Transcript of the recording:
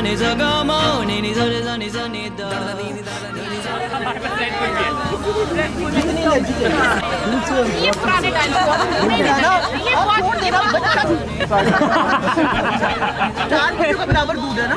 ni sa ga ma ni ni sa re sa ni sa ni da ये पुराने dialogue ये बहुत देना बच्चा चार वीडियो का बराबर दूध है ना